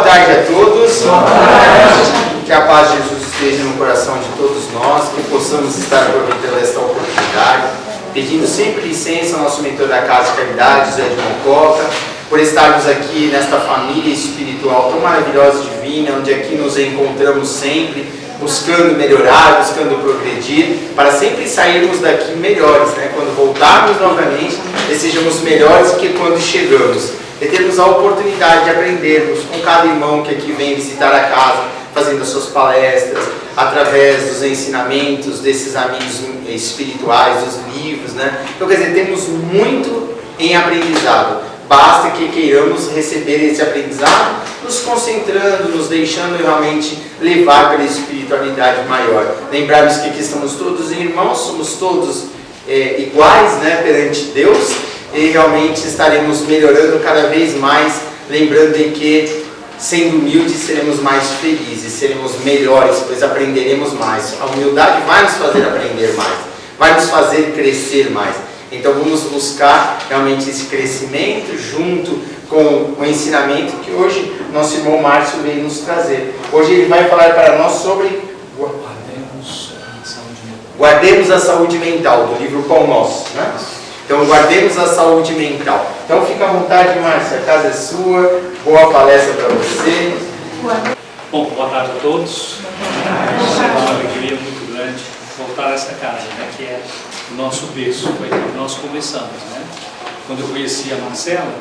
tarde a todos. Que a paz de Jesus esteja no coração de todos nós, que possamos estar aproveitando esta oportunidade, pedindo sempre licença ao nosso mentor da Casa de Caridade, José de Mococa, por estarmos aqui nesta família espiritual tão maravilhosa e divina, onde aqui nos encontramos sempre, buscando melhorar, buscando progredir, para sempre sairmos daqui melhores, né? Quando voltarmos novamente, sejamos melhores que quando chegamos. E termos a oportunidade de aprendermos com cada irmão que aqui vem visitar a casa, fazendo as suas palestras, através dos ensinamentos desses amigos espirituais, dos livros, né? Então, quer dizer, temos muito em aprendizado. Basta que queiramos receber esse aprendizado, nos concentrando, nos deixando realmente levar pela espiritualidade maior. Lembrarmos que aqui estamos todos irmãos, somos todos iguais, né, perante Deus, e realmente estaremos melhorando cada vez mais, lembrando de que, sendo humildes, seremos mais felizes, seremos melhores, pois aprenderemos mais. A humildade vai nos fazer aprender mais, vai nos fazer crescer mais. Então vamos buscar realmente esse crescimento junto com o ensinamento que hoje nosso irmão Márcio veio nos trazer. Hoje ele vai falar para nós sobre Guardemos a Saúde Mental, do livro Pão Nosso, né? Então, guardemos a saúde mental. Então, fica à vontade, Márcia, a casa é sua. Boa palestra para você. Bom, boa tarde a todos. É uma alegria muito grande voltar a essa casa, né, que é o nosso berço, foi onde nós começamos, né? Quando eu conheci a Marcela,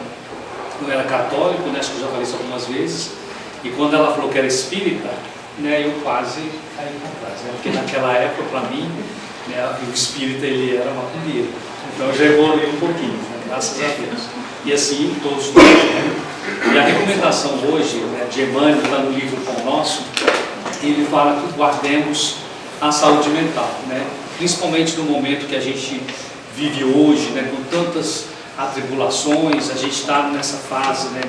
eu era católico, né, acho que eu já falei isso algumas vezes, e quando ela falou que era espírita, né, eu quase caí para trás, né, porque naquela época, para mim, né, o espírita ele era macumbeiro. Então já evoluiu um pouquinho, né? Graças a Deus. E assim todos nós. Né? E a recomendação hoje, né, de Emmanuel, está no livro Pão Nosso, ele fala que guardemos a saúde mental, né? Principalmente no momento que a gente vive hoje, né, com tantas atribulações, a gente está nessa fase, né,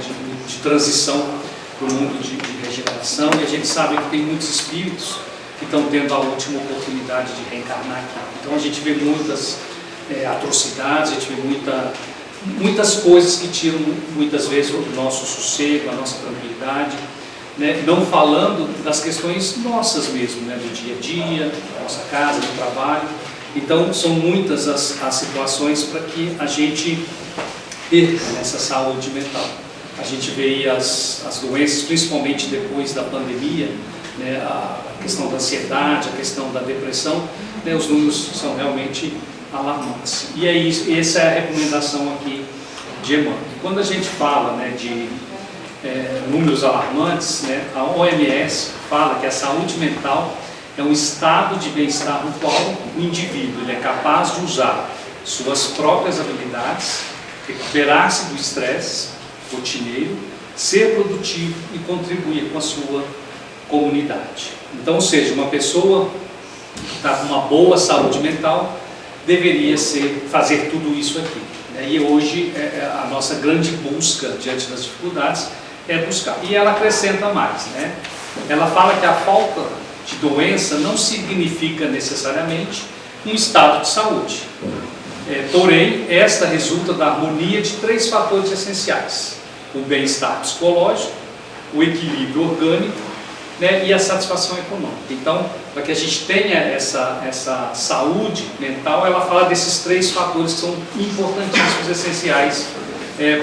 de transição para o mundo de regeneração, e a gente sabe que tem muitos espíritos que estão tendo a última oportunidade de reencarnar aqui. Então a gente vê muitas atrocidades, a gente vê muitas coisas que tiram muitas vezes o nosso sossego, a nossa tranquilidade, né? Não falando das questões nossas mesmo, né? Do dia a dia, da nossa casa, do trabalho. Então são muitas as situações para que a gente perca essa saúde mental. A gente vê aí as doenças, principalmente depois da pandemia, né? A questão da ansiedade, a questão da depressão, né? Os números são realmente alarmantes. E é isso, essa é a recomendação aqui de Emmanuel. Quando a gente fala, né, de números alarmantes, né, a OMS fala que a saúde mental é um estado de bem-estar no qual o indivíduo ele é capaz de usar suas próprias habilidades, recuperar-se do estresse rotineiro, ser produtivo e contribuir com a sua comunidade. Então, ou seja, uma pessoa que está com uma boa saúde mental deveria fazer tudo isso aqui, né? E hoje a nossa grande busca diante das dificuldades é buscar. E ela acrescenta mais, né? Ela fala que a falta de doença não significa necessariamente um estado de saúde. Porém, esta resulta da harmonia de 3 fatores essenciais: o bem-estar psicológico, o equilíbrio orgânico, né, e a satisfação econômica. Então, para que a gente tenha essa saúde mental, ela fala desses 3 fatores que são importantíssimos, essenciais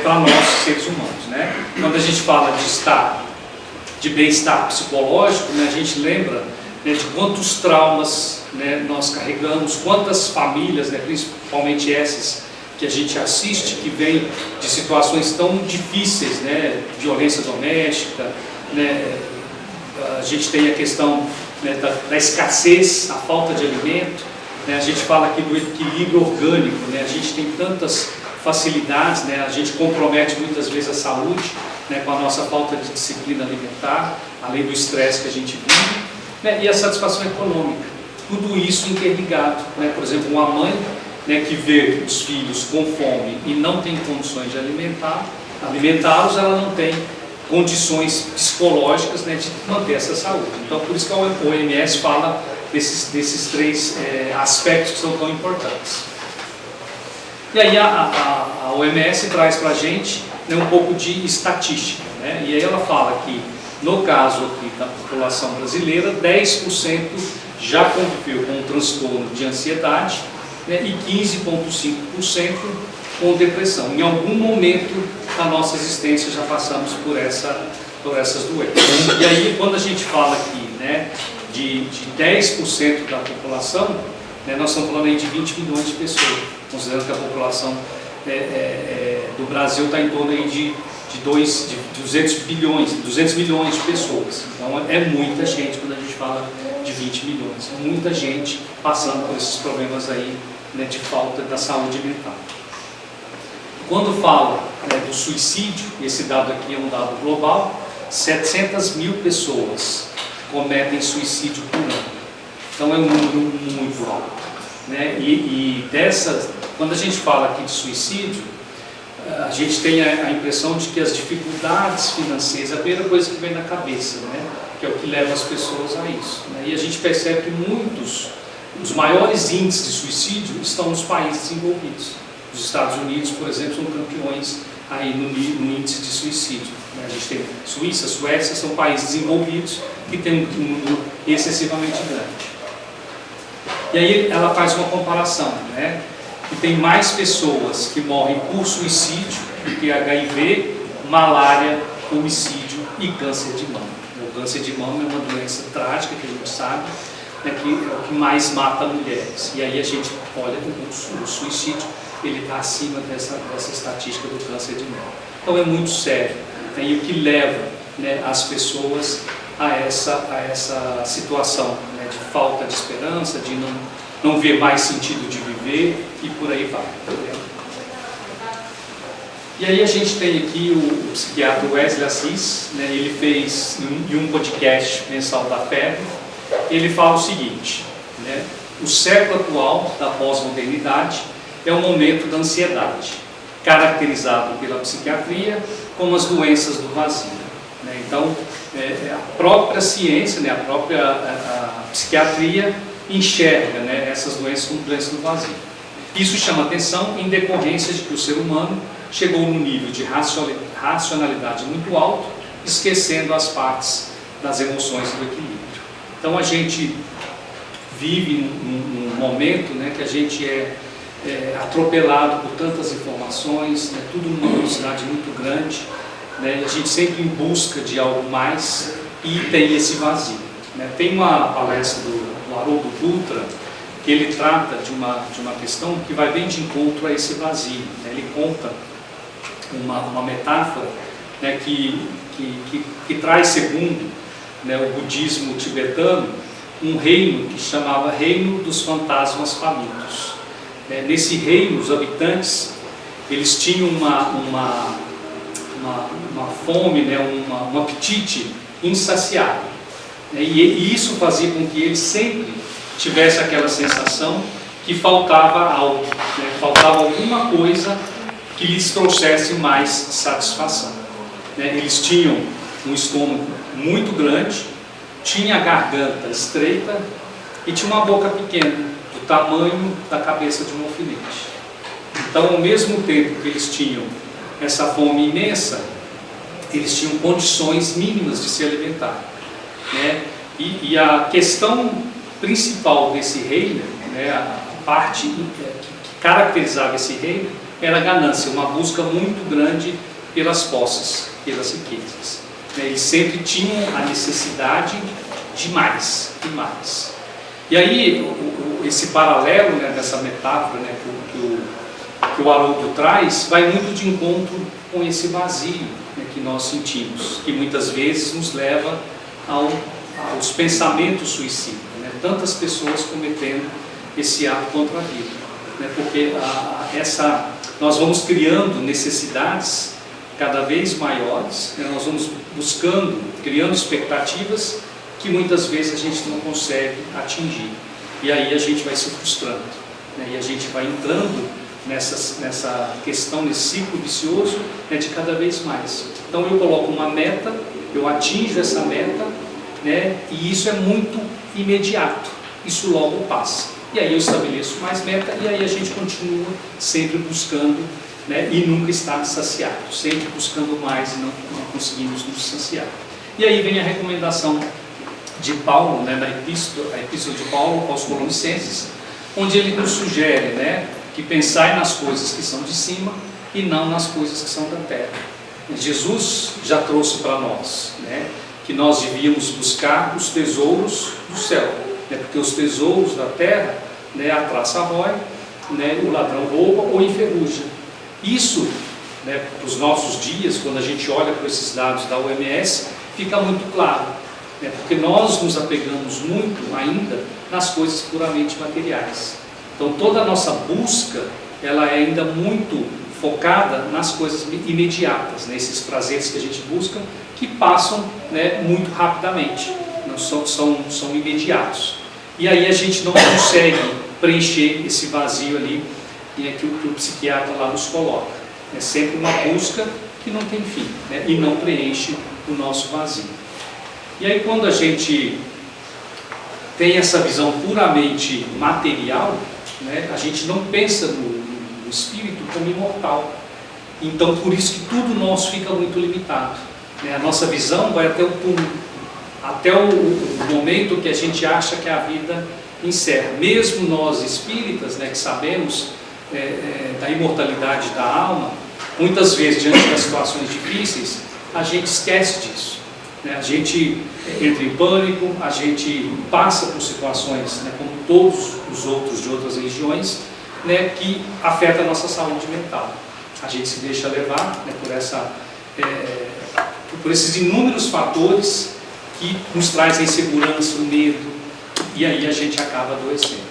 para nós, seres humanos, né? Quando a gente fala de bem-estar psicológico, né, a gente lembra, né, de quantos traumas, né, nós carregamos, quantas famílias, né, principalmente essas que a gente assiste, que vêm de situações tão difíceis, né, violência doméstica, né, a gente tem a questão, né, da escassez, a falta de alimento, né, a gente fala aqui do equilíbrio orgânico, né, a gente tem tantas facilidades, né, a gente compromete muitas vezes a saúde, né, com a nossa falta de disciplina alimentar, além do estresse que a gente vive, né, e a satisfação econômica, tudo isso interligado, né? Por exemplo, uma mãe, né, que vê os filhos com fome e não tem condições de alimentá-los, ela não tem condições psicológicas, né, de manter essa saúde. Então, por isso que a OMS fala desses 3 aspectos que são tão importantes. E aí a OMS traz para a gente, né, um pouco de estatística, né? E aí ela fala que No caso aqui da população brasileira, 10% já conviveu com um transtorno de ansiedade, né, e 15,5% com depressão. Em algum momento da nossa existência já passamos por essas doenças. E aí, quando a gente fala aqui, né, de 10% da população, né, nós estamos falando aí de 20 milhões de pessoas, considerando que a população do Brasil está em torno aí de 200 milhões de pessoas. Então é muita gente quando a gente fala de 20 milhões. Muita gente passando por esses problemas aí, né, de falta da saúde mental. Quando fala, né, do suicídio, esse dado aqui é um dado global, 700 mil pessoas cometem suicídio por ano. Então é um número muito alto, né? E dessas, quando a gente fala aqui de suicídio, a gente tem a impressão de que as dificuldades financeiras é a primeira coisa que vem na cabeça, né? Que é o que leva as pessoas a isso, né? E a gente percebe que os maiores índices de suicídio estão nos países desenvolvidos. Os Estados Unidos, por exemplo, são campeões aí no índice de suicídio, né? A gente tem Suíça, Suécia, são países desenvolvidos que têm um número excessivamente grande. E aí ela faz uma comparação, né? Que tem mais pessoas que morrem por suicídio do que HIV, malária, homicídio e câncer de mama. O câncer de mama é uma doença trágica que a gente sabe, né, que é o que mais mata mulheres. E aí a gente olha o suicídio, ele está acima dessa estatística do câncer de mama. Então é muito sério, né, e o que leva, né, as pessoas a essa situação, né, de falta de esperança, de não ver mais sentido de viver e por aí vai. Entendeu? E aí a gente tem aqui o psiquiatra Wesley Assis, né, ele fez em um podcast mensal da FEB, ele fala o seguinte, né, o século atual da pós-modernidade é o momento da ansiedade, caracterizado pela psiquiatria como as doenças do vazio. Né? Então, a própria ciência, né, a própria psiquiatria enxerga, né, essas doenças como doenças do vazio. Isso chama atenção em decorrência de que o ser humano chegou num nível de racionalidade muito alto, esquecendo as partes das emoções e do equilíbrio. Então a gente vive num momento, né, que a gente é atropelado por tantas informações, né, tudo numa velocidade muito grande, né, e a gente sempre em busca de algo mais e tem esse vazio. Né. Tem uma palestra do Haroldo Dutra, que ele trata de uma questão que vai bem de encontro a esse vazio. Né. Ele conta uma metáfora, né, que traz, segundo, né, o budismo tibetano, um reino que chamava Reino dos Fantasmas Famintos. Nesse reino, os habitantes, eles tinham uma fome, né, um apetite insaciável. E isso fazia com que eles sempre tivessem aquela sensação que faltava algo, né, faltava alguma coisa que lhes trouxesse mais satisfação. Eles tinham um estômago muito grande, tinha a garganta estreita e tinha uma boca pequena, do tamanho da cabeça de um alfinete. Então, ao mesmo tempo que eles tinham essa fome imensa, eles tinham condições mínimas de se alimentar. Né? E a questão principal desse reino, né, a parte que caracterizava esse reino, era a ganância, uma busca muito grande pelas posses, pelas riquezas. Eles sempre tinham a necessidade de mais e mais. E aí, esse paralelo, né, dessa metáfora, né, que o Haroldo traz, vai muito de encontro com esse vazio, né, que nós sentimos, que muitas vezes nos leva aos pensamentos suicidas, né? Tantas pessoas cometendo esse ato contra a vida, né? Porque nós vamos criando necessidades cada vez maiores, né? Nós vamos criando expectativas que muitas vezes a gente não consegue atingir, e aí a gente vai se frustrando, né? E a gente vai entrando nessa questão, nesse ciclo vicioso, né, de cada vez mais. Então eu coloco uma meta, eu atinjo essa meta, né, e isso é muito imediato, isso logo passa. E aí eu estabeleço mais meta e aí a gente continua sempre buscando, né, e nunca está saciado, sempre buscando mais e não conseguimos nos saciar. E aí vem a recomendação de Paulo, né, a epístola de Paulo aos Colossenses, onde ele nos sugere, né, que pensai nas coisas que são de cima e não nas coisas que são da terra. Jesus já trouxe para nós, né, que nós devíamos buscar os tesouros do céu, né, porque os tesouros da terra, né, a traça rói, né, o ladrão rouba ou enferruja. Isso, né, para os nossos dias, quando a gente olha para esses dados da OMS, fica muito claro, né, porque nós nos apegamos muito ainda nas coisas puramente materiais. Então toda a nossa busca, ela é ainda muito focada nas coisas imediatas, né, esses prazeres que a gente busca, que passam, né, muito rapidamente, não são imediatos. E aí a gente não consegue preencher esse vazio ali, né, que o psiquiatra lá nos coloca. É sempre uma busca que não tem fim, né, e não preenche o nosso vazio. E aí quando a gente tem essa visão puramente material, né, a gente não pensa no espírito como imortal. Então por isso que tudo nosso fica muito limitado, né? A nossa visão vai até o túmulo, até o momento que a gente acha que a vida encerra. Mesmo nós espíritas, né, que sabemos da imortalidade da alma, muitas vezes diante das situações difíceis a gente esquece disso, né? A gente entra em pânico, a gente passa por situações, né, como todos os outros de outras religiões, né, que afeta a nossa saúde mental. A gente se deixa levar, né, por esses inúmeros fatores que nos traz a insegurança, o medo, e aí a gente acaba adoecendo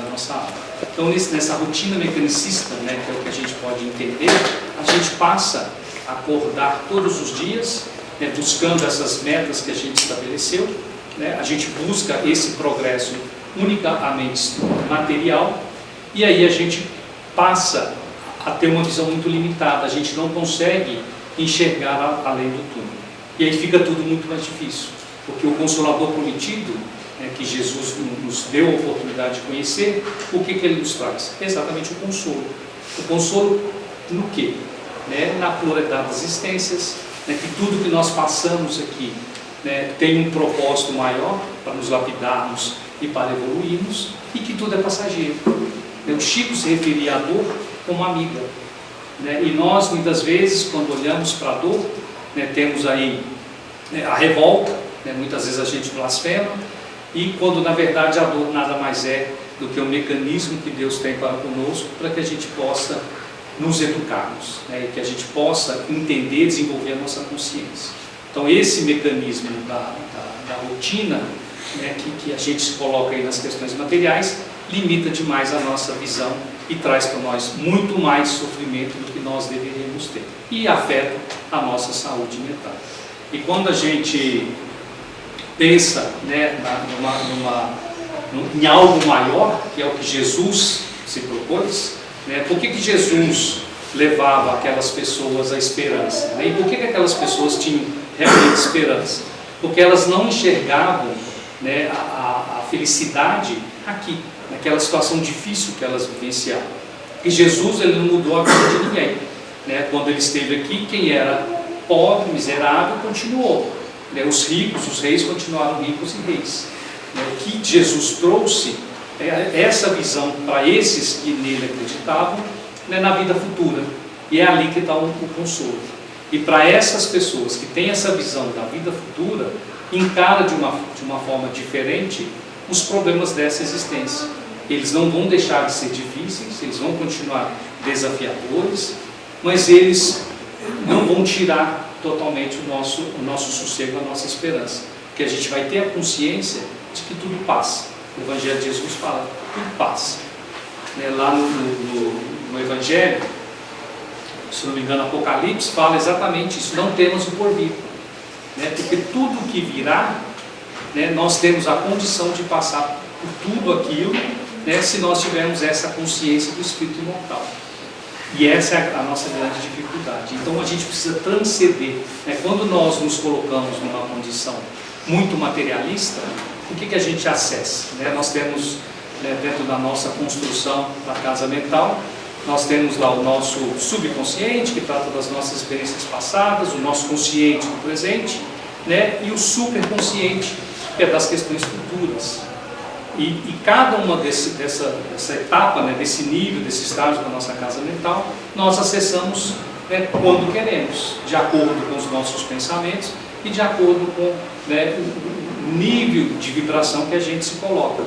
a nossa alma. Então nessa rotina mecanicista, né, que é o que a gente pode entender, a gente passa a acordar todos os dias, né, buscando essas metas que a gente estabeleceu, né, a gente busca esse progresso unicamente material, e aí a gente passa a ter uma visão muito limitada, a gente não consegue enxergar além do túmulo. E aí fica tudo muito mais difícil, porque o Consolador prometido, né, que Jesus nos deu a oportunidade de conhecer, o que ele nos traz? Exatamente o consolo. O consolo no quê? Né, na pluralidade das existências, né, que tudo que nós passamos aqui, né, tem um propósito maior para nos lapidarmos e para evoluirmos, e que tudo é passageiro. O Chico se referia à dor como amiga, né? E nós muitas vezes, quando olhamos para a dor, né, temos aí, né, a revolta, né, muitas vezes a gente blasfema, e quando na verdade a dor nada mais é do que um mecanismo que Deus tem para conosco, para que a gente possa nos educarmos, né, e que a gente possa entender, desenvolver a nossa consciência. Então esse mecanismo da rotina, né, que a gente se coloca aí nas questões materiais, limita demais a nossa visão e traz para nós muito mais sofrimento do que nós deveríamos ter, e afeta a nossa saúde mental. E quando a gente pensa, né, em algo maior, que é o que Jesus se propôs, né, por que Jesus levava aquelas pessoas à esperança, né? E por que aquelas pessoas tinham realmente esperança? Porque elas não enxergavam, né, a felicidade aqui, naquela situação difícil que elas vivenciavam. E Jesus, ele não mudou a vida de ninguém, né? Quando ele esteve aqui, quem era pobre, miserável, continuou, né? Os ricos, os reis continuaram ricos e reis, né? O que Jesus trouxe é essa visão para esses que nele acreditavam, né, na vida futura, e é ali que está o consolo. E para essas pessoas que têm essa visão da vida futura, encara de uma forma diferente os problemas dessa existência. Eles não vão deixar de ser difíceis, eles vão continuar desafiadores, mas eles não vão tirar totalmente o nosso sossego, a nossa esperança, porque a gente vai ter a consciência de que tudo passa. O Evangelho de Jesus fala, tudo passa. Lá no Evangelho, se não me engano, Apocalipse fala exatamente isso, não temos o porvir, né? Porque tudo o que virá, né, nós temos a condição de passar por tudo aquilo, né, se nós tivermos essa consciência do Espírito imortal. E essa é a nossa grande dificuldade. Então a gente precisa transcender, né? Quando nós nos colocamos numa condição muito materialista, o que a gente acessa, né? Nós temos, né, dentro da nossa construção da casa mental, nós temos lá o nosso subconsciente, que trata das nossas experiências passadas, o nosso consciente do presente, né? E o superconsciente, que é das questões futuras. E cada uma dessa etapa, né, desse nível, desse estágio da nossa casa mental, nós acessamos, né, quando queremos, de acordo com os nossos pensamentos e de acordo com, né, o nível de vibração que a gente se coloca.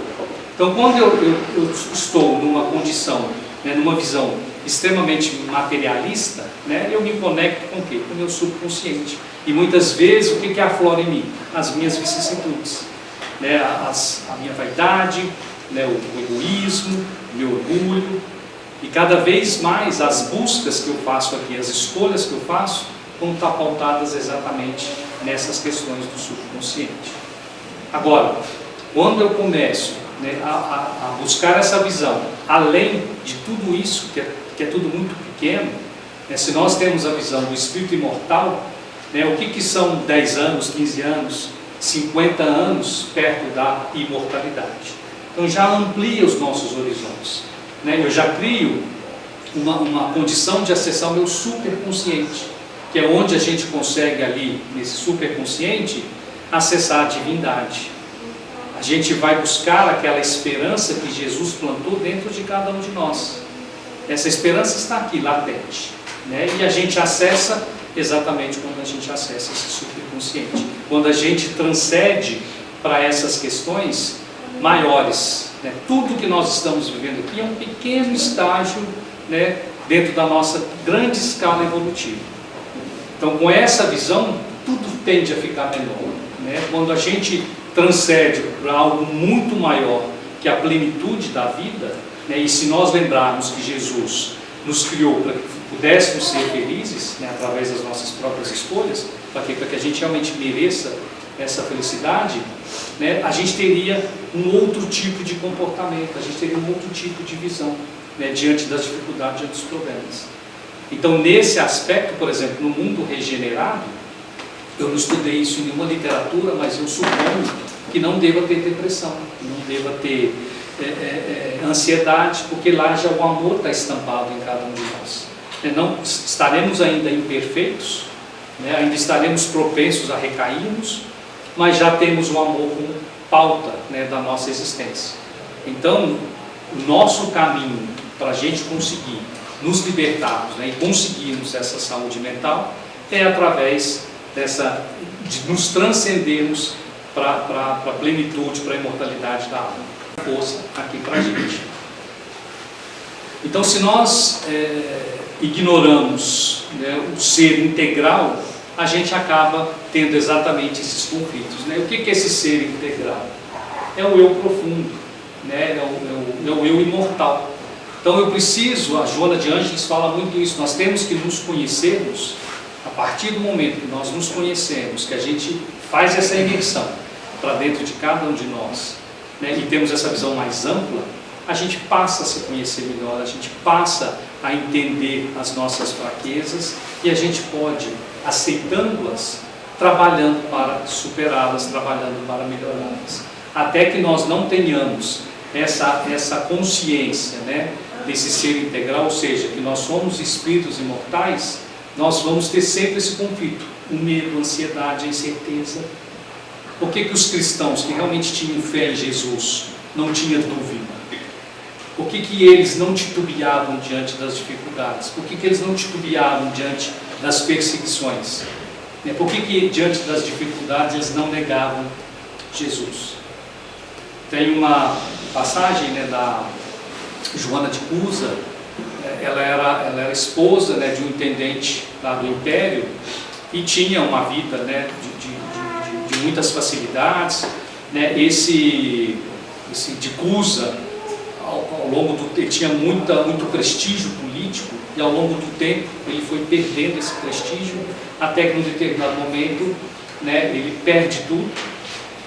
Então, quando eu estou numa condição, né, numa visão extremamente materialista, né, eu me conecto com o quê? Com o meu subconsciente. E muitas vezes o que aflora em mim? As minhas vicissitudes, né, a minha vaidade, né, o egoísmo, o meu orgulho. E cada vez mais as buscas que eu faço aqui, as escolhas que eu faço, vão estar pautadas exatamente nessas questões do subconsciente. Agora, quando eu começo, né, a buscar essa visão, além de tudo isso, que é tudo muito pequeno, né, se nós temos a visão do espírito imortal, né, o que são 10 anos, 15 anos, 50 anos perto da imortalidade? Então já amplia os nossos horizontes, né? Eu já crio uma condição de acessar o meu superconsciente, que é onde a gente consegue ali, nesse superconsciente, acessar a divindade. A gente vai buscar aquela esperança que Jesus plantou dentro de cada um de nós. Essa esperança está aqui, latente, né? E a gente acessa exatamente quando a gente acessa esse superconsciente. Quando a gente transcende para essas questões maiores, né? Tudo que nós estamos vivendo aqui é um pequeno estágio, né, dentro da nossa grande escala evolutiva. Então, com essa visão, tudo tende a ficar menor, né? Quando a gente transcende para algo muito maior, que é a plenitude da vida, né? E se nós lembrarmos que Jesus nos criou para que pudéssemos ser felizes, né, através das nossas próprias escolhas, para que a gente realmente mereça essa felicidade, né, a gente teria um outro tipo de comportamento, a gente teria um outro tipo de visão, né, diante das dificuldades, diante dos problemas. Então, nesse aspecto, por exemplo, no mundo regenerado, eu não estudei isso em nenhuma literatura, mas eu suponho que não deva ter depressão, não deva ter ansiedade, porque lá já o amor está estampado em cada um de nós. Não estaremos ainda imperfeitos, né? Ainda estaremos propensos a recairmos, mas já temos o amor como pauta, né, da nossa existência. Então, o nosso caminho para a gente conseguir nos libertarmos, né, e conseguirmos essa saúde mental é através de nos transcendermos para a plenitude, para a imortalidade da alma. Força aqui para a gente. Então, se nós ignoramos, né, o ser integral, a gente acaba tendo exatamente esses conflitos, né? O que é esse ser integral? É o eu profundo, né? É o eu imortal. Então eu preciso, a Joana de Ângeles fala muito isso, nós temos que nos conhecermos. A partir do momento que nós nos conhecemos, que a gente faz essa imersão para dentro de cada um de nós, né, e temos essa visão mais ampla, a gente passa a se conhecer melhor, a gente passa a entender as nossas fraquezas e a gente pode, aceitando-as, trabalhando para superá-las, trabalhando para melhorá-las. Até que nós não tenhamos essa consciência, né, desse ser integral, ou seja, que nós somos espíritos imortais, nós vamos ter sempre esse conflito, o medo, a ansiedade, a incerteza. Por que os cristãos que realmente tinham fé em Jesus não tinham dúvida? Por que eles não titubeavam diante das dificuldades? Por que eles não titubeavam diante das perseguições? Por que diante das dificuldades eles não negavam Jesus? Tem uma passagem, né, da Joana de Cusa. Ela era esposa, né, de um intendente lá do Império e tinha uma vida, né, de muitas facilidades, né? Esse de Cusa, ao longo do tempo, tinha muito prestígio político e ao longo do tempo ele foi perdendo esse prestígio até que, num determinado momento, né, ele perde tudo,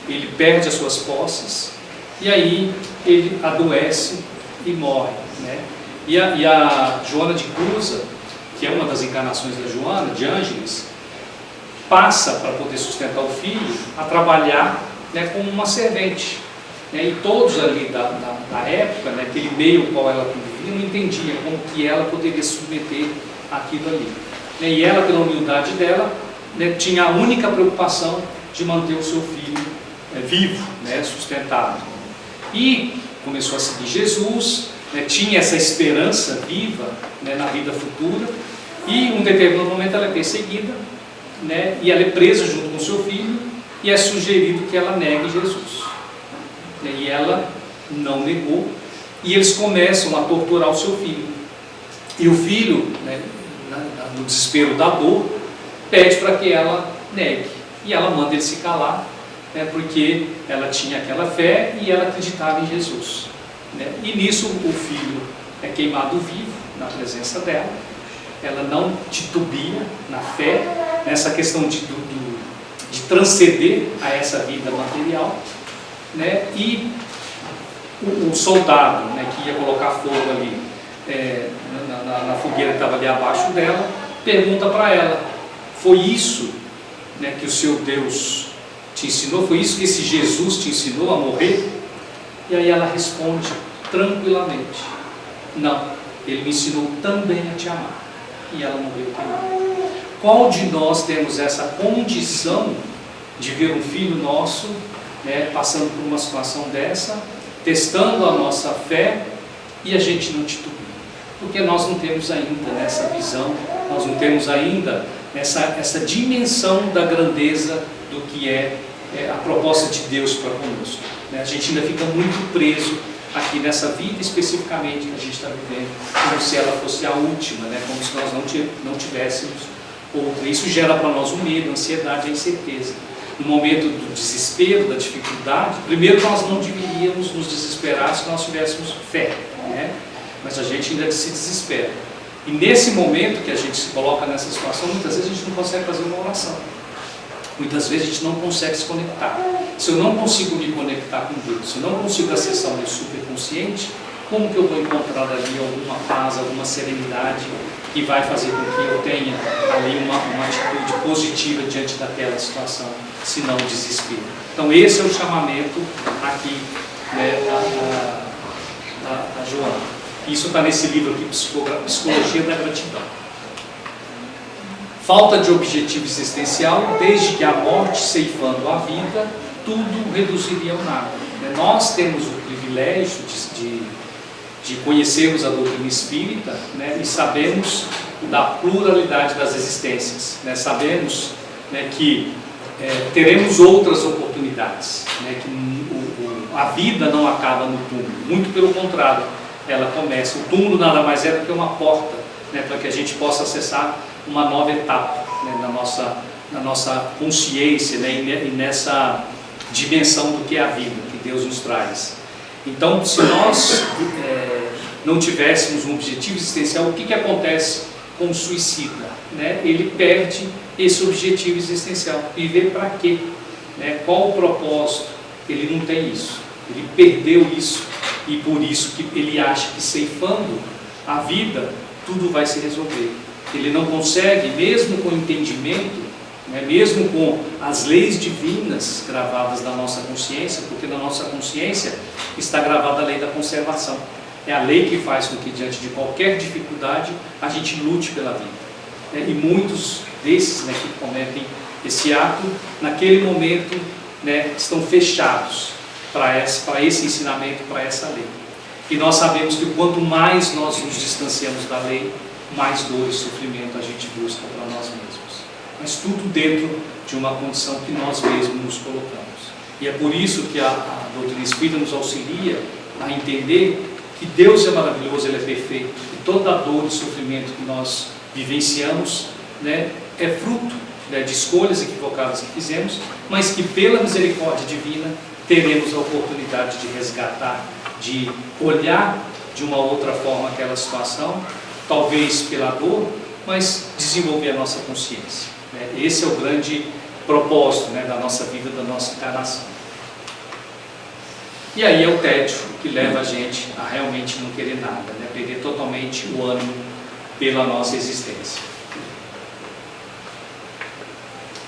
ele perde as suas posses e aí ele adoece e morre, né? E a Joana de Cusa, que é uma das encarnações da Joana de Ângeles, passa, para poder sustentar o filho, a trabalhar, né, como uma servente. E todos ali da época, né, aquele meio ao qual ela convivia, não entendia como que ela poderia submeter aquilo ali. E ela, pela humildade dela, né, tinha a única preocupação de manter o seu filho vivo, né, sustentado. E começou a seguir Jesus, né, tinha essa esperança viva, né, na vida futura, e em um determinado momento ela é perseguida, né, e ela é presa junto com seu filho, e é sugerido que ela negue Jesus. E ela não negou, e eles começam a torturar o seu filho. E o filho, né, no desespero da dor, pede para que ela negue. E ela manda ele se calar, né, porque ela tinha aquela fé e ela acreditava em Jesus. Né? E nisso o filho é queimado vivo na presença dela. Ela não titubia na fé, nessa questão de transcender a essa vida material, né? E o soldado, né, que ia colocar fogo ali na fogueira que estava ali abaixo dela, pergunta para ela: foi isso, né, que o seu Deus te ensinou? Foi isso que esse Jesus te ensinou a morrer? E aí ela responde tranquilamente: não, ele me ensinou também a te amar. E ela morreu também. Qual de nós temos essa condição de ver um filho nosso, né, passando por uma situação dessa, testando a nossa fé, e a gente não titubia? Porque nós não temos ainda essa visão, nós não temos ainda essa dimensão da grandeza do que é a proposta de Deus para conosco. A gente ainda fica muito preso aqui nessa vida especificamente que a gente está vivendo, como se ela fosse a última, né? Como se nós não tivéssemos outra. Isso gera para nós um medo, ansiedade, a incerteza. No momento do desespero, da dificuldade, primeiro nós não deveríamos nos desesperar se nós tivéssemos fé, né? Mas a gente ainda se desespera. E nesse momento que a gente se coloca nessa situação, muitas vezes a gente não consegue fazer uma oração. Muitas vezes a gente não consegue se conectar. Se eu não consigo me conectar com Deus, se eu não consigo acessar o meu superconsciente, como que eu vou encontrar ali alguma paz, alguma serenidade que vai fazer com que eu tenha ali uma atitude positiva diante daquela situação, se não desespero? Então esse é o chamamento aqui, né, da Joana. Isso está nesse livro aqui, Psicologia da Gratidão. Falta de objetivo existencial, desde que a morte ceifando a vida, tudo reduziria ao nada. Nós temos o privilégio de conhecermos a doutrina espírita, né, e sabemos da pluralidade das existências, né, sabemos, né, que teremos outras oportunidades, né, que a vida não acaba no túmulo, muito pelo contrário, ela começa. O túmulo nada mais é do que uma porta, né, para que a gente possa acessar uma nova etapa, né, na nossa consciência, né, e nessa dimensão do que é a vida, que Deus nos traz. Então, se nós não tivéssemos um objetivo existencial, o que acontece com o suicida? Né? Ele perde esse objetivo existencial. Viver para quê? Né? Qual o propósito? Ele não tem isso. Ele perdeu isso. E por isso que ele acha que ceifando a vida, tudo vai se resolver. Ele não consegue, mesmo com entendimento, né, mesmo com as leis divinas gravadas na nossa consciência, porque na nossa consciência está gravada a lei da conservação. É a lei que faz com que, diante de qualquer dificuldade, a gente lute pela vida. E muitos desses, né, que cometem esse ato, naquele momento, né, estão fechados para esse ensinamento, para essa lei. E nós sabemos que quanto mais nós nos distanciamos da lei, mais dor e sofrimento a gente busca para nós mesmos. Mas tudo dentro de uma condição que nós mesmos nos colocamos. E é por isso que a doutrina espírita nos auxilia a entender que Deus é maravilhoso, Ele é perfeito. E toda a dor e sofrimento que nós vivenciamos, né, é fruto, né, de escolhas equivocadas que fizemos, mas que pela misericórdia divina teremos a oportunidade de resgatar, de olhar de uma outra forma aquela situação, talvez pela dor, mas desenvolver a nossa consciência. Esse é o grande propósito, né, da nossa vida, da nossa encarnação. E aí é o tédio que leva a gente a realmente não querer nada, né, perder totalmente o ânimo pela nossa existência.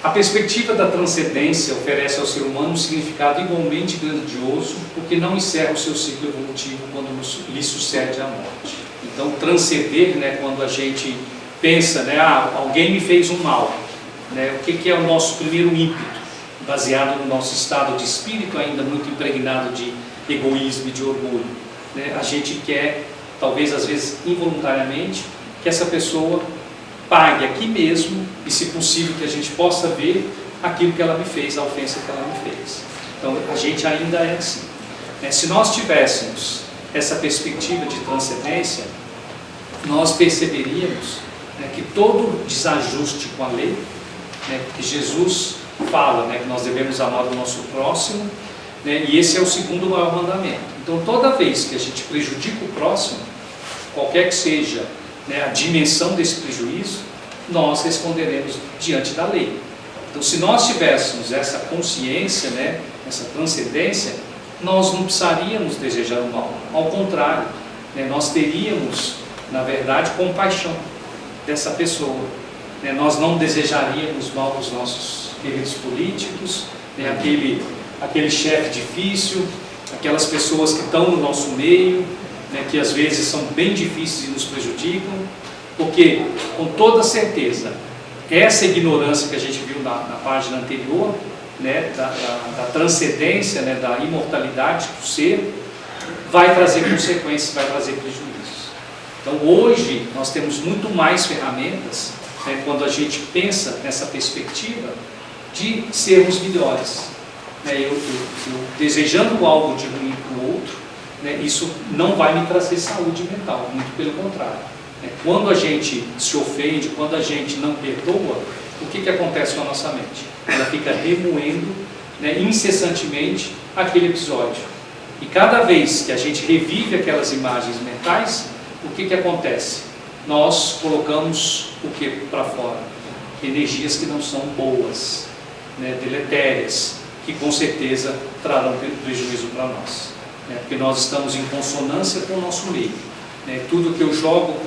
A perspectiva da transcendência oferece ao ser humano um significado igualmente grandioso, porque não encerra o seu ciclo evolutivo quando lhe sucede a morte. Então, transcender, né, quando a gente pensa, né, alguém me fez um mal, né, o que é o nosso primeiro ímpeto? baseado no nosso estado de espírito ainda muito impregnado de egoísmo e de orgulho, né? A gente quer, talvez às vezes involuntariamente, que essa pessoa pague aqui mesmo e, se possível, que a gente possa ver aquilo que ela me fez, a ofensa que ela me fez. Então a gente ainda é assim, né? Se nós tivéssemos essa perspectiva de transcendência, nós perceberíamos, né, que todo desajuste com a lei, né, que Jesus fala, né, que nós devemos amar o nosso próximo, né, e esse é o segundo maior mandamento. Então toda vez que a gente prejudica o próximo, qualquer que seja, né, a dimensão desse prejuízo, nós responderemos diante da lei. Então, se nós tivéssemos essa consciência, né, essa transcendência, nós não precisaríamos desejar o mal. Ao contrário, né, nós teríamos, na verdade, compaixão dessa pessoa, né? Nós não desejaríamos mal dos nossos queridos políticos, né, aquele chefe difícil, aquelas pessoas que estão no nosso meio, né, que às vezes são bem difíceis e nos prejudicam, porque, com toda certeza, essa ignorância que a gente viu na página anterior, né, da transcendência, né, da imortalidade do ser, vai trazer consequências, vai trazer prejuízos. Então hoje nós temos muito mais ferramentas, né, quando a gente pensa nessa perspectiva de sermos melhores, né? Eu desejando algo de ruim para o outro, né, isso não vai me trazer saúde mental, muito pelo contrário, né? Quando a gente se ofende, quando a gente não perdoa, o que acontece com a nossa mente? Ela fica remoendo, né, incessantemente aquele episódio. E cada vez que a gente revive aquelas imagens mentais, o que acontece? Nós colocamos o que para fora? Energias que não são boas, né, deletérias, que com certeza trarão prejuízo para nós, né, porque nós estamos em consonância com o nosso meio, né? Tudo que eu jogo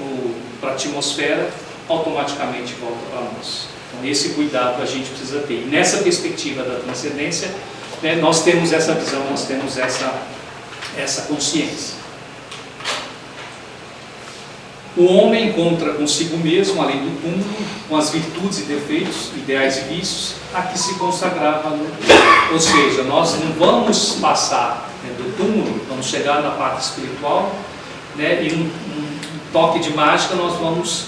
para a atmosfera automaticamente volta para nós. Então esse cuidado a gente precisa ter. E nessa perspectiva da transcendência, né, nós temos essa visão, nós temos essa consciência. O homem encontra consigo mesmo, além do túmulo, com as virtudes e defeitos, ideais e vícios, a que se consagrava no túmulo. Ou seja, nós não vamos passar, né, do túmulo, vamos chegar na parte espiritual, né, e um toque de mágica nós vamos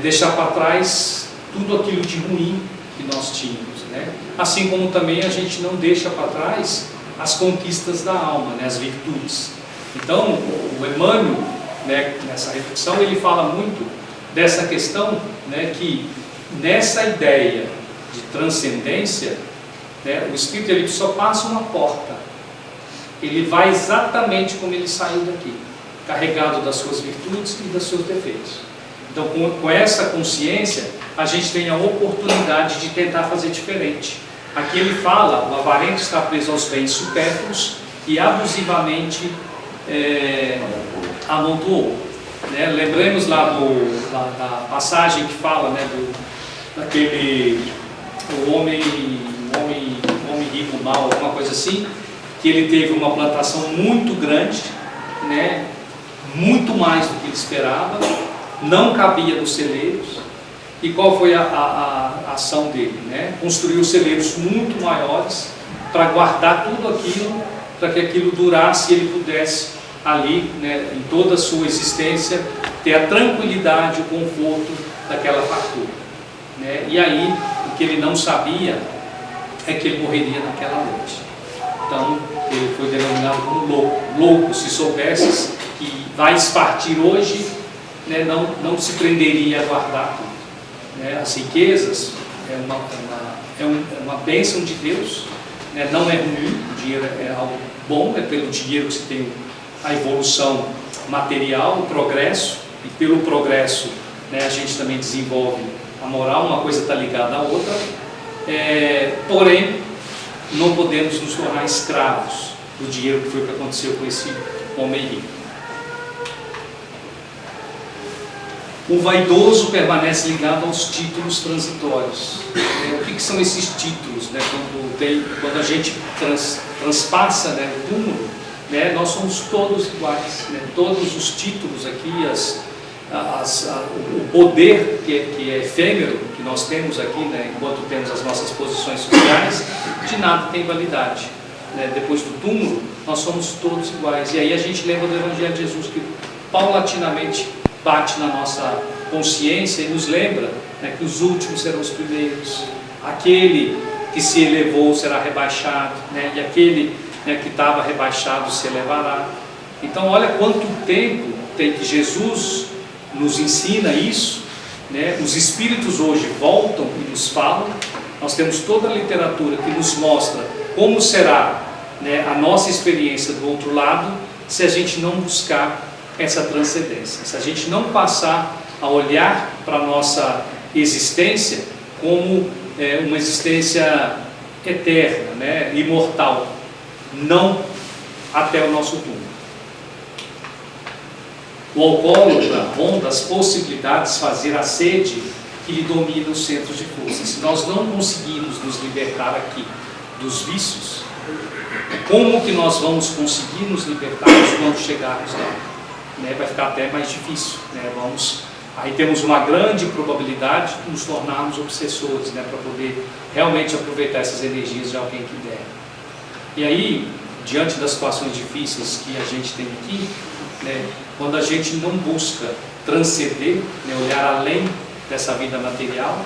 deixar para trás tudo aquilo de ruim que nós tínhamos, né? Assim como também a gente não deixa para trás as conquistas da alma, né, as virtudes. Então o Emmanuel, né, nessa reflexão, ele fala muito dessa questão, né, que nessa ideia de transcendência, né, o Espírito ele só passa uma porta, ele vai exatamente como ele saiu daqui, carregado das suas virtudes e dos seus defeitos. Então com essa consciência a gente tem a oportunidade de tentar fazer diferente. Aqui ele fala, o avarento está preso aos bens supérfluos e abusivamente amontoou, né? Lembremos lá da passagem que fala, né, daquele homem rico mau, alguma coisa assim, que ele teve uma plantação muito grande, né, muito mais do que ele esperava, não cabia nos celeiros. E qual foi a ação dele, né? Construiu celeiros muito maiores para guardar tudo aquilo, para que aquilo durasse e ele pudesse ali, né, em toda a sua existência, ter a tranquilidade, o conforto daquela fartura, né? E aí, o que ele não sabia é que ele morreria naquela noite. Então, ele foi denominado como louco. Louco, se soubesses que vais partir hoje, né, não se prenderia a guardar tudo, né? As riquezas é uma bênção de Deus, né? Não é ruim, o dinheiro é algo bom, é pelo dinheiro que se tem a evolução material, o progresso, e pelo progresso, né, a gente também desenvolve a moral, uma coisa está ligada à outra, porém não podemos nos tornar escravos do dinheiro, que foi o que aconteceu com esse homem rico. O vaidoso permanece ligado aos títulos transitórios. O que são esses títulos, né? Quando a gente transpassa, né, o túmulo, né, nós somos todos iguais, né? Todos os títulos aqui, o poder que é efêmero, que nós temos aqui, né, enquanto temos as nossas posições sociais, de nada tem validade. Né? Depois do túmulo, nós somos todos iguais. E aí a gente lembra do Evangelho de Jesus, que paulatinamente bate na nossa consciência e nos lembra, né, que os últimos serão os primeiros. Aquele que se elevou será rebaixado, né, e aquele, né, que estava rebaixado se elevará. Então olha quanto tempo tem que Jesus nos ensina isso, né? Os Espíritos hoje voltam e nos falam. Nós temos toda a literatura que nos mostra como será, né, a nossa experiência do outro lado, se a gente não buscar essa transcendência, se a gente não passar a olhar para a nossa existência como uma existência eterna, né, imortal, não até o nosso túmulo. O alcoólatra ronda as possibilidades de fazer a sede que lhe domina os centros de força. Se nós não conseguirmos nos libertar aqui dos vícios, como que nós vamos conseguir nos libertar quando chegarmos lá? Né? Vai ficar até mais difícil. Né? Aí temos uma grande probabilidade de nos tornarmos obsessores, né? Para poder realmente aproveitar essas energias de alguém que der. E aí, diante das situações difíceis que a gente tem aqui, né, quando a gente não busca transcender, né, olhar além dessa vida material,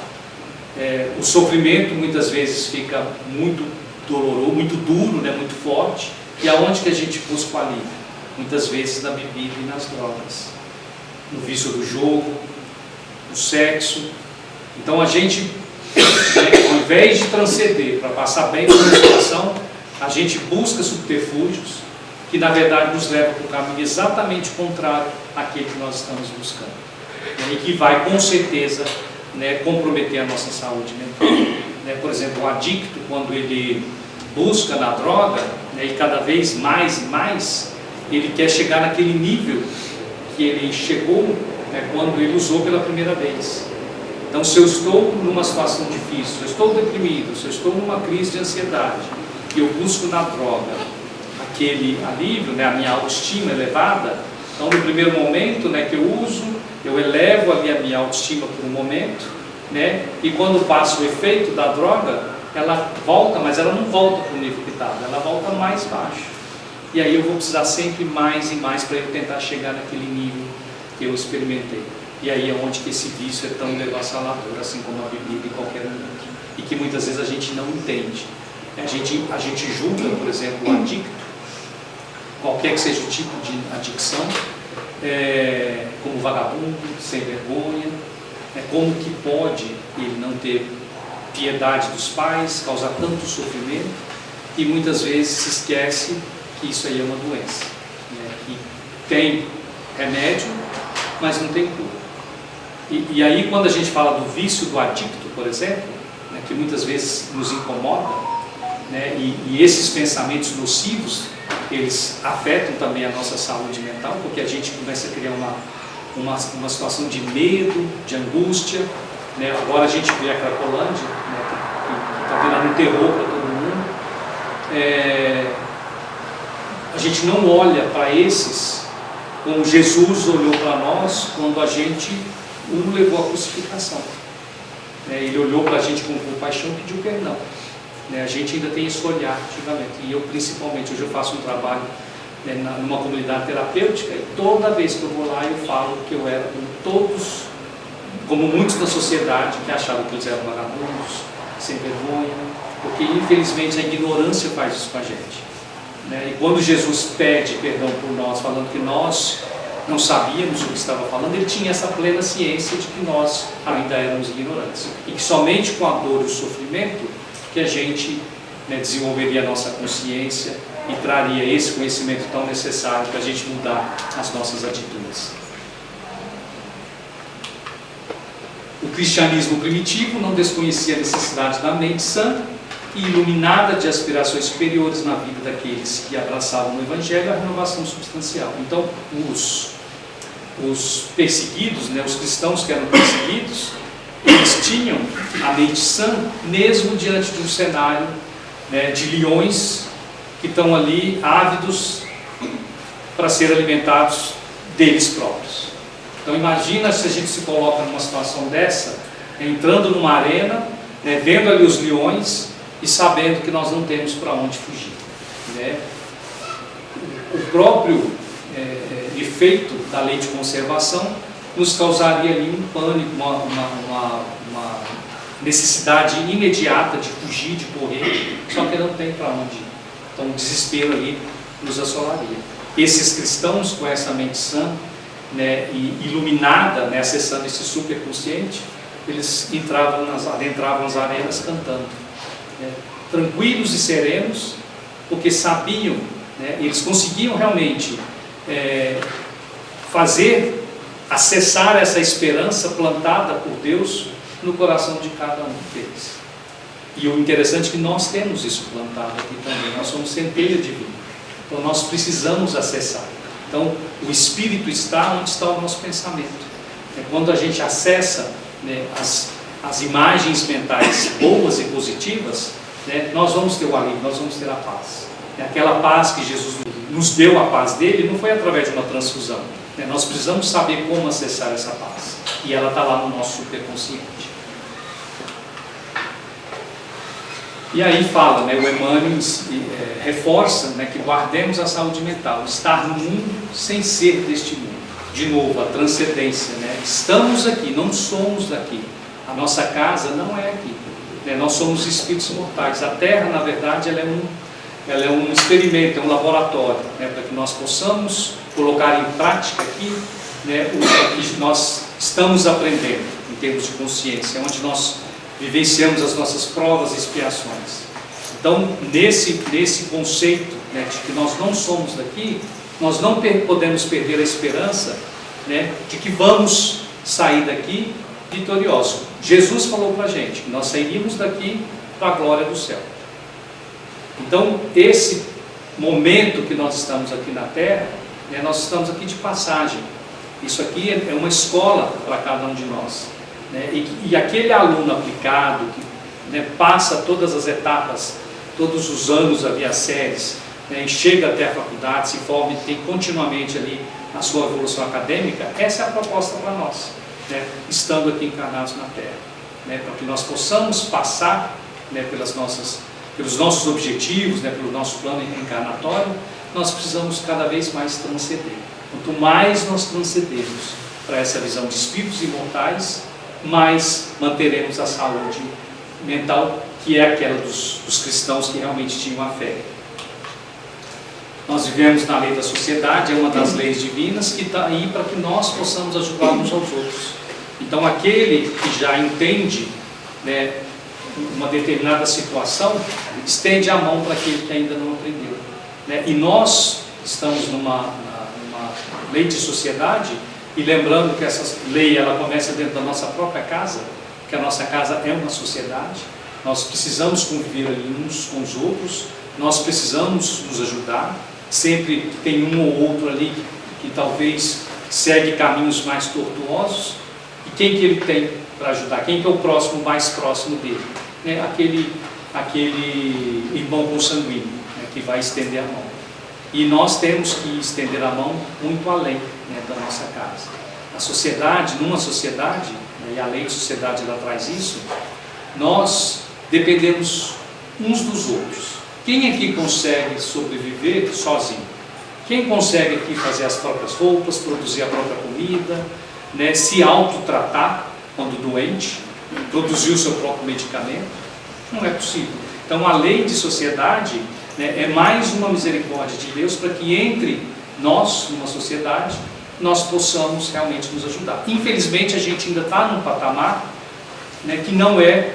o sofrimento muitas vezes fica muito doloroso, muito duro, né, muito forte. E aonde que a gente busca o alívio? Muitas vezes na bebida e nas drogas, no vício do jogo, no sexo. Então a gente, né, ao invés de transcender para passar bem com a situação, a gente busca subterfúgios que na verdade nos levam para o caminho exatamente contrário àquele que nós estamos buscando, né, e que vai com certeza, né, comprometer a nossa saúde mental. Né, por exemplo, o adicto, quando ele busca na droga, né, e cada vez mais e mais, ele quer chegar naquele nível que ele chegou, né, quando ele usou pela primeira vez. Então, se eu estou numa situação difícil, se eu estou deprimido, se eu estou numa crise de ansiedade, e eu busco na droga aquele alívio, né, a minha autoestima elevada, então no primeiro momento, né, que eu uso, eu elevo ali a minha autoestima por um momento, né, e quando passa o efeito da droga, ela volta, mas ela não volta para o nível que estava, ela volta mais baixo. E aí eu vou precisar sempre mais e mais para eu tentar chegar naquele nível que eu experimentei. E aí é onde que esse vício é tão devassalador, assim como a bebida e qualquer outro, e que muitas vezes a gente não entende. A gente julga, por exemplo, o adicto, qualquer que seja o tipo de adicção, como vagabundo, sem vergonha, como que pode ele não ter piedade dos pais, causar tanto sofrimento, e muitas vezes se esquece que isso aí é uma doença, né, que tem remédio, mas não tem cura. E aí quando a gente fala do vício do adicto, por exemplo, né, que muitas vezes nos incomoda, né, e esses pensamentos nocivos, eles afetam também a nossa saúde mental, porque a gente começa a criar uma situação de medo, de angústia, né? Agora a gente vê a Cracolândia, né, que está virando um terror para todo mundo. A gente não olha para esses como Jesus olhou para nós quando a gente o levou à crucificação. Ele olhou para a gente com compaixão e pediu perdão. A gente ainda tem esse olhar ativamente, e eu principalmente, hoje eu faço um trabalho, né, numa comunidade terapêutica, e toda vez que eu vou lá eu falo que eu era como muitos da sociedade que achavam que eles eram vagabundos, sem vergonha, porque infelizmente a ignorância faz isso com a gente, né? E quando Jesus pede perdão por nós, falando que nós não sabíamos o que estava falando, ele tinha essa plena ciência de que nós ainda éramos ignorantes, e que somente com a dor e o sofrimento que a gente, né, desenvolveria a nossa consciência e traria esse conhecimento tão necessário para a gente mudar as nossas atitudes. O cristianismo primitivo não desconhecia a necessidade da mente sã e iluminada de aspirações superiores na vida daqueles que abraçavam o Evangelho e a renovação substancial. Então, os perseguidos, né, os cristãos que eram perseguidos, eles tinham a mente sã, mesmo diante de um cenário, né, de leões que estão ali ávidos para ser alimentados deles próprios. Então imagina se a gente se coloca numa situação dessa, entrando numa arena, né, vendo ali os leões e sabendo que nós não temos para onde fugir, né? O próprio efeito da lei de conservação nos causaria ali um pânico, uma necessidade imediata de fugir, de correr, só que não tem para onde ir. Então o desespero ali nos assolaria. Esses cristãos com essa mente sã, né, e iluminada, né, acessando esse superconsciente, eles adentravam as arenas cantando, né, tranquilos e serenos, porque sabiam, né, eles conseguiam realmente acessar essa esperança plantada por Deus no coração de cada um deles. E o interessante é que nós temos isso plantado aqui também, nós somos centelha divina, então nós precisamos acessar. Então o Espírito está onde está o nosso pensamento. Quando a gente acessa, né, as imagens mentais boas e positivas, né, nós vamos ter o alívio, nós vamos ter a paz. Aquela paz que Jesus nos deu, a paz dele, não foi através de uma transfusão. Nós precisamos saber como acessar essa paz. E ela está lá no nosso superconsciente. E aí fala, né, o Emmanuel reforça, né, que guardemos a saúde mental, estar no mundo sem ser deste mundo. De novo, a transcendência, né? Estamos aqui, não somos daqui. A nossa casa não é aqui, né? Nós somos espíritos mortais. A Terra, na verdade, ela é um experimento, é um laboratório, né, para que nós possamos colocar em prática aqui, né, o que nós estamos aprendendo em termos de consciência, onde nós vivenciamos as nossas provas e expiações. Então, nesse conceito, né, de que nós não somos daqui, nós não podemos perder a esperança, né, de que vamos sair daqui vitoriosos. Jesus falou para a gente que nós sairíamos daqui para a glória do céu. Então, esse momento que nós estamos aqui na Terra, né, nós estamos aqui de passagem. Isso aqui é uma escola para cada um de nós, né? E aquele aluno aplicado, que, né, passa todas as etapas, todos os anos havia séries, né, e chega até a faculdade, se forma e tem continuamente ali a sua evolução acadêmica, essa é a proposta para nós, né, estando aqui encarnados na Terra, né, para que nós possamos passar, né, pelos nossos objetivos, né, pelo nosso plano reencarnatório. Nós precisamos cada vez mais transcender. Quanto mais nós transcendermos para essa visão de espíritos imortais, mais manteremos a saúde mental, que é aquela dos cristãos que realmente tinham a fé. Nós vivemos na lei da sociedade, é uma das leis divinas que está aí para que nós possamos ajudar uns aos outros. Então aquele que já entende, né, uma determinada situação, estende a mão para aquele que ainda não aprendeu, né? E nós estamos numa lei de sociedade, e lembrando que essa lei ela começa dentro da nossa própria casa, que a nossa casa é uma sociedade, nós precisamos conviver ali uns com os outros, nós precisamos nos ajudar, sempre tem um ou outro ali que talvez segue caminhos mais tortuosos, e quem que ele tem para ajudar? Quem que é o próximo, mais próximo dele? Né? Aquele irmão consanguíneo, né, que vai estender a mão. E nós temos que estender a mão muito além, né, da nossa casa. A sociedade, numa sociedade, né, e a lei de sociedade ela traz isso, nós dependemos uns dos outros. Quem aqui consegue sobreviver sozinho? Quem consegue aqui fazer as próprias roupas, produzir a própria comida, né, se autotratar quando doente, produzir o seu próprio medicamento? Não é possível. Então a lei de sociedade, né, é mais uma misericórdia de Deus para que entre nós, numa sociedade, nós possamos realmente nos ajudar. Infelizmente a gente ainda está num patamar, né, que não é,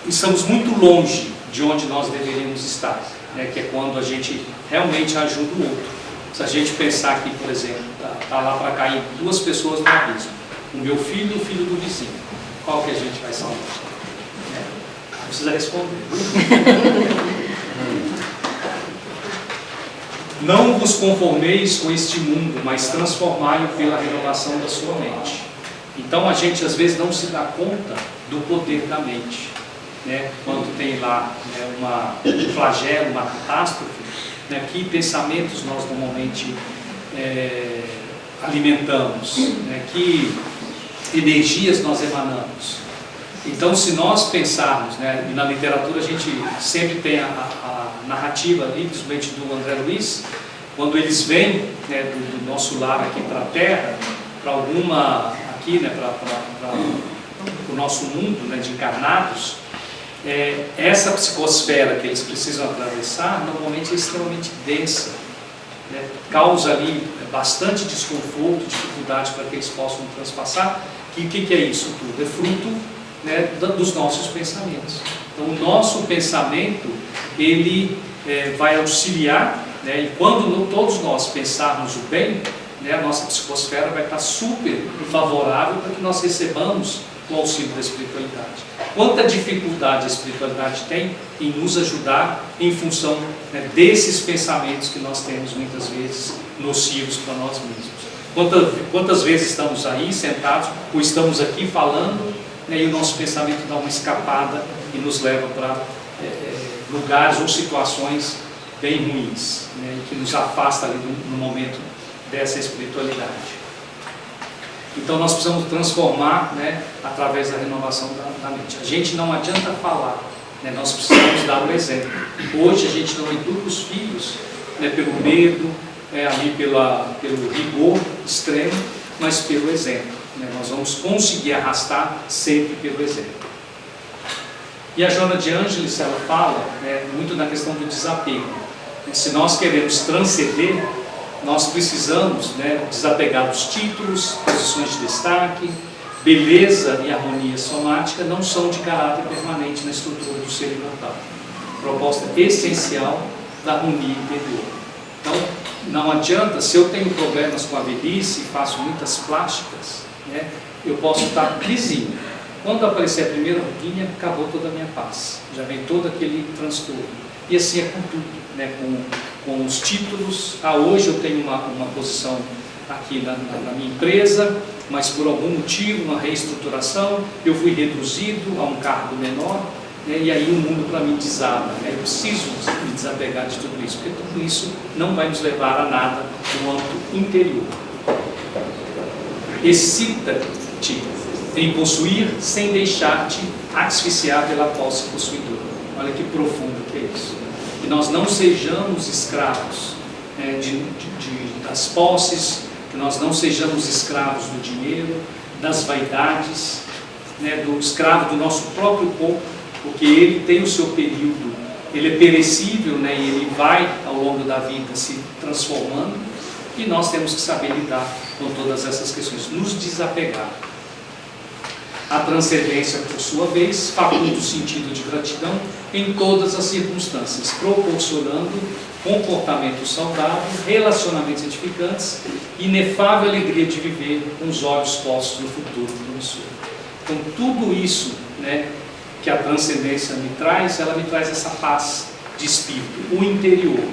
estamos muito longe de onde nós deveríamos estar, né, que é quando a gente realmente ajuda o outro. Se a gente pensar que, por exemplo, está lá para cair 2 pessoas no abismo, o meu filho e o filho do vizinho, qual que a gente vai salvar? Né? Não precisa responder. Não vos conformeis com este mundo, mas transformai-o pela renovação da sua mente. Então a gente às vezes não se dá conta do poder da mente, né? Quando tem lá, né, um flagelo, uma catástrofe, né, que pensamentos nós normalmente alimentamos, né, que energias nós emanamos. Então, se nós pensarmos, né, e na literatura a gente sempre tem a narrativa ali, principalmente do André Luiz, quando eles vêm, né, do nosso lar aqui para a Terra, para alguma, aqui, né, para o nosso mundo, né, de encarnados, essa psicosfera que eles precisam atravessar, normalmente é extremamente densa, né, causa ali bastante desconforto, dificuldade para que eles possam transpassar. E o que é isso tudo? É fruto, né, dos nossos pensamentos. Então, o nosso pensamento, ele vai auxiliar, né, e quando todos nós pensarmos o bem, né, a nossa psicosfera vai estar super favorável para que nós recebamos o auxílio da espiritualidade. Quanta dificuldade a espiritualidade tem em nos ajudar em função, né, desses pensamentos que nós temos muitas vezes nocivos para nós mesmos. Quantas vezes estamos aí sentados ou estamos aqui falando, né, e o nosso pensamento dá uma escapada e nos leva para lugares ou situações bem ruins, né, que nos afasta ali no momento dessa espiritualidade. Então nós precisamos transformar, né, através da renovação da mente. A gente não adianta falar, né, nós precisamos dar o exemplo. Hoje a gente não educa os filhos, né, pelo medo, ali pelo rigor extremo, mas pelo exemplo, né? Nós vamos conseguir arrastar sempre pelo exemplo. E a Joana de Ângeles, ela fala, né, muito na questão do desapego. Se nós queremos transcender, nós precisamos, né, desapegar dos títulos, posições de destaque. Beleza e harmonia somática não são de caráter permanente na estrutura do ser imortal. Proposta essencial da harmonia interior. Então, não adianta, se eu tenho problemas com a velhice e faço muitas plásticas, né, eu posso estar lisinho. Quando aparecer a primeira ruguinha, acabou toda a minha paz. Já vem todo aquele transtorno. E assim é com tudo, né, com os títulos. Hoje eu tenho uma posição aqui na minha empresa, mas por algum motivo, uma reestruturação, eu fui reduzido a um cargo menor, né, e aí o mundo para mim desaba, né? Eu preciso me desapegar de tudo isso, porque tudo isso não vai nos levar a nada no âmbito interior. Excita-te em possuir sem deixar-te asfixiar pela posse possuidora. Olha que profundo que é isso. Que nós não sejamos escravos, né, das posses, que nós não sejamos escravos do dinheiro, das vaidades, né, do escravo do nosso próprio corpo, porque ele tem o seu período, ele é perecível, né, e ele vai ao longo da vida se transformando, e nós temos que saber lidar com todas essas questões, nos desapegar. A transcendência, por sua vez, faculta o sentido de gratidão em todas as circunstâncias, proporcionando comportamento saudável, relacionamentos edificantes e inefável alegria de viver com os olhos postos no futuro promissor. Então, tudo isso, né, que a transcendência me traz, ela me traz essa paz de espírito, o interior,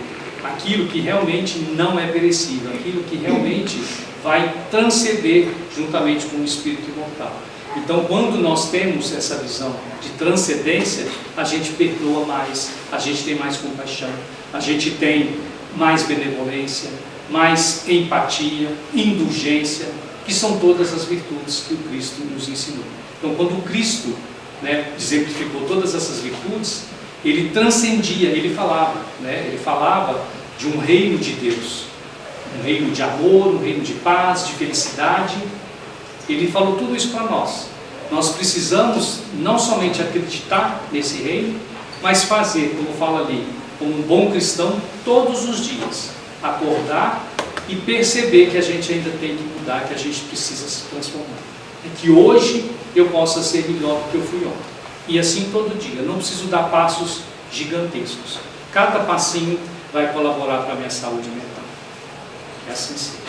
aquilo que realmente não é perecível, aquilo que realmente vai transcender juntamente com o espírito imortal. Então, quando nós temos essa visão de transcendência, a gente perdoa mais, a gente tem mais compaixão, a gente tem mais benevolência, mais empatia, indulgência, que são todas as virtudes que o Cristo nos ensinou. Então, quando o Cristo, né, exemplificou todas essas virtudes, ele transcendia, ele falava de um reino de Deus, um reino de amor, um reino de paz, de felicidade. Ele falou tudo isso para nós. Nós precisamos não somente acreditar nesse reino, mas fazer, como fala ali, como um bom cristão, todos os dias, acordar e perceber que a gente ainda tem que mudar, que a gente precisa se transformar. E que hoje eu possa ser melhor do que eu fui ontem. E assim todo dia. Eu não preciso dar passos gigantescos. Cada passinho vai colaborar para a minha saúde mental. Que assim seja.